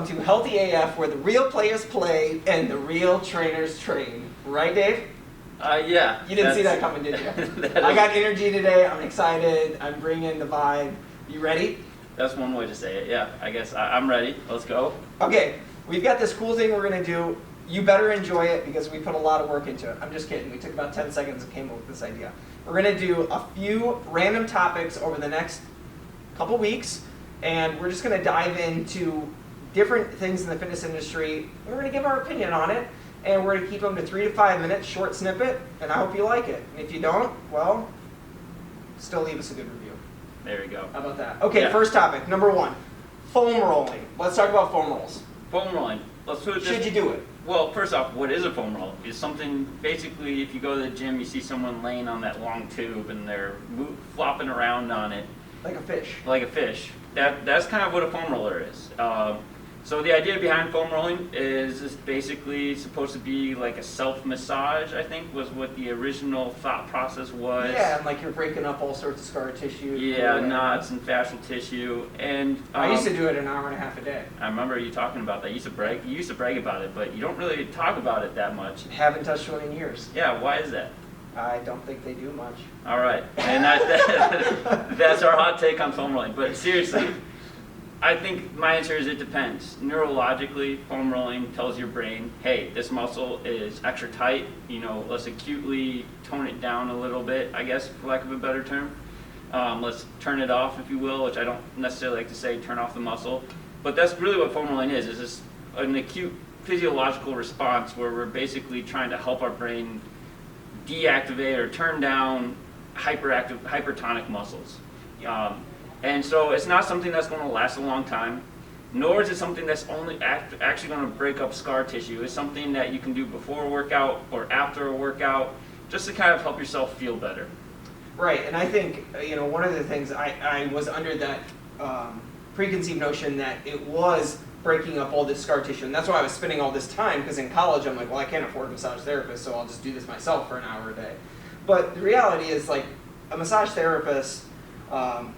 welcome to Healthy AF, where the real players play and the real trainers train. Right, Dave? Yeah. You didn't see that coming, did you? I got energy today. I'm excited. I'm bringing the vibe. You ready? That's one way to say it, yeah. I guess I'm ready. Let's go. Okay, we've got this cool thing we're going to do. You better enjoy it because we put a lot of work into it. I'm just kidding. We took about 10 seconds and came up with this idea. We're going to do a few random topics over the next couple weeks, and we're just going to dive into different things in the fitness industry. We're going to give our opinion on it, and we're going to keep them to 3 to 5 minutes, short snippet, and I hope you like it. And if you don't, well, still leave us a good review. There we go. How about that? Okay, Yeah. First topic, number 1, foam rolling. Let's talk about foam rolls. Foam rolling. Let's put it this. Should you do it? Well, first off, what is a foam roll? It's something, basically, if you go to the gym, you see someone laying on that long tube and they're flopping around on it. Like a fish. Like a fish. That's kind of what a foam roller is. So the idea behind foam rolling is it's basically supposed to be like a self-massage, I think, was what the original thought process was. Yeah, and like you're breaking up all sorts of scar tissue. Yeah, knots and fascial tissue. And I used to do it an hour and a half a day. I remember you talking about that. You used to brag about it, but you don't really talk about it that much. Haven't touched one in years. Yeah, why is that? I don't think they do much. All right, and that's our hot take on foam rolling. But seriously, I think my answer is it depends. Neurologically, foam rolling tells your brain, hey, this muscle is extra tight, let's acutely tone it down a little bit, I guess, for lack of a better term. Let's turn it off, if you will, which I don't necessarily like to say turn off the muscle. But that's really what foam rolling is just an acute physiological response where we're basically trying to help our brain deactivate or turn down hypertonic muscles. And so it's not something that's going to last a long time, nor is it something that's only actually going to break up scar tissue. It's something that you can do before a workout or after a workout, just to kind of help yourself feel better. Right, and I think, one of the things I was under that preconceived notion that it was breaking up all this scar tissue, and that's why I was spending all this time, because in college I'm like, well, I can't afford a massage therapist, so I'll just do this myself for an hour a day. But the reality is, like, a massage therapist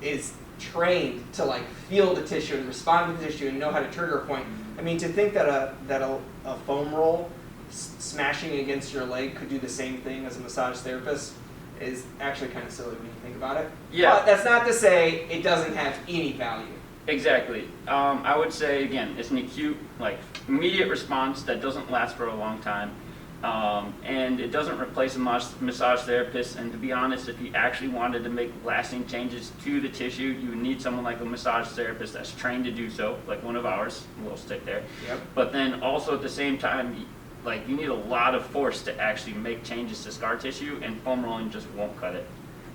is trained to like feel the tissue and respond to the tissue and know how to trigger a point. I mean, to think that a foam roll smashing against your leg could do the same thing as a massage therapist is actually kind of silly when you think about it. Yeah. But that's not to say it doesn't have any value. Exactly. I would say, again, it's an acute, immediate response that doesn't last for a long time. And it doesn't replace a massage therapist. And to be honest, if you actually wanted to make lasting changes to the tissue, you would need someone like a massage therapist that's trained to do so, like one of ours. We'll stick there. Yep. But then also at the same time, you need a lot of force to actually make changes to scar tissue, and foam rolling just won't cut it.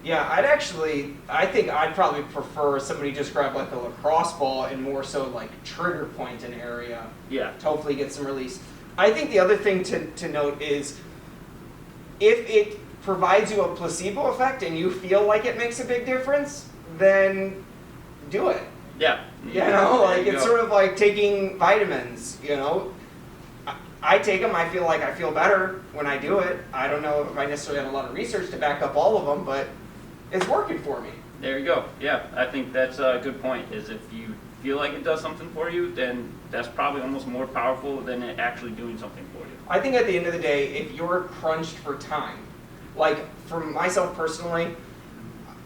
Yeah, I think I'd probably prefer somebody just grab like a lacrosse ball and more so like trigger point an area. Yeah. To hopefully get some release. I think the other thing to note is if it provides you a placebo effect and you feel like it makes a big difference, then do it. Yeah. It's sort of like taking vitamins, I take them, I feel like I feel better when I do it. I don't know if I necessarily have a lot of research to back up all of them, but it's working for me. There you go. Yeah, I think that's a good point, is if you feel like it does something for you, then that's probably almost more powerful than it actually doing something for you. I think at the end of the day, if you're crunched for time, like for myself personally,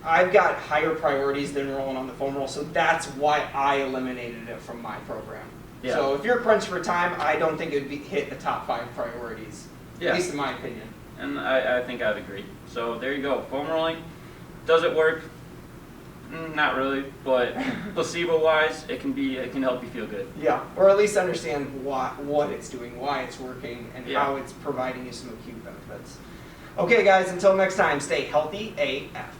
I've got higher priorities than rolling on the foam roll, so that's why I eliminated it from my program. Yeah. So if you're crunched for time, I don't think it would hit the top 5 priorities, at least in my opinion. And I think I'd agree. So there you go. Foam rolling, does it work? Not really, but placebo-wise, it can help you feel good. Yeah, or at least understand what it's doing, why it's working, and how it's providing you some acute benefits. Okay, guys, until next time, stay healthy AF.